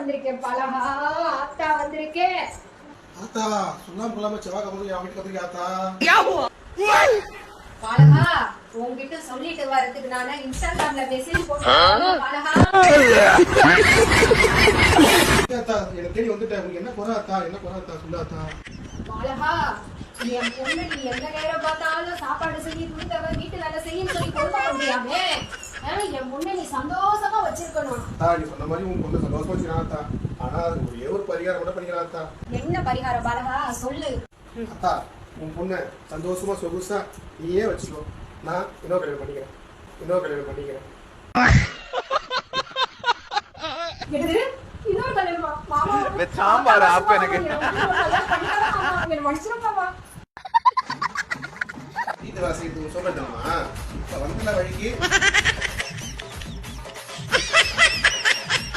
வந்திருக்கேன் பலகா, ஆத்தா வந்திருக்கேன். ஆத்தா சொல்லாம கொள்ளாம செவ்வாய் கம்பெனி என் வீட்டுக்கு வந்திருக்கேன் ஆத்தா. பலகா, உன்கிட்ட சொல்லிட்டு வரதுக்கு நானே இன்ஸ்டாகிராம்ல மெசேஜ் போட்டேன். பலகா ஆத்தா எனக்கு தேடி வந்துட்டேன். உங்களுக்கு என்ன குறை ஆத்தா? என்ன குறை ஆத்தா? சொல்லு ஆத்தா. பலகா, என் பொண்ணு நீ எந்த நேரம் பார்த்தாலும் சாப்பாடு செய்ய, துணித்தவ, வீட்டு வேலை செய்யன்னு சொல்லி கொடுக்க முடியாமே. என் பொண்ணை நீ சந்தோஷமா வச்சிருக்கணும். ஆத்தா நீ சொன்ன மாதிரி உன் பொண்ணு சந்தோஷமா வச்சுக்கிறான் ஆத்தா. ஆனா அது ஒரே ஒரு பரிகாரம் கூட பண்ணிக்கலாம் ஆத்தா. என்ன பரிகாரம் பலகா சொல்லு. அத்தா உன் பொண்ணை சந்தோஷமா சொகுசா நீயே வச்சுக்கோ. நான் இன்னொரு கல்யாணம் பண்ணிக்கிறேன். என்னது? இன்னொரு கல்யாணமா? மாமா சாம்பார் ஆப்ப எனக்கு என்ன மனுஷனப்பா. வீட்டு வாசி சொல்றேன். இப்ப வந்துல வழிக்கு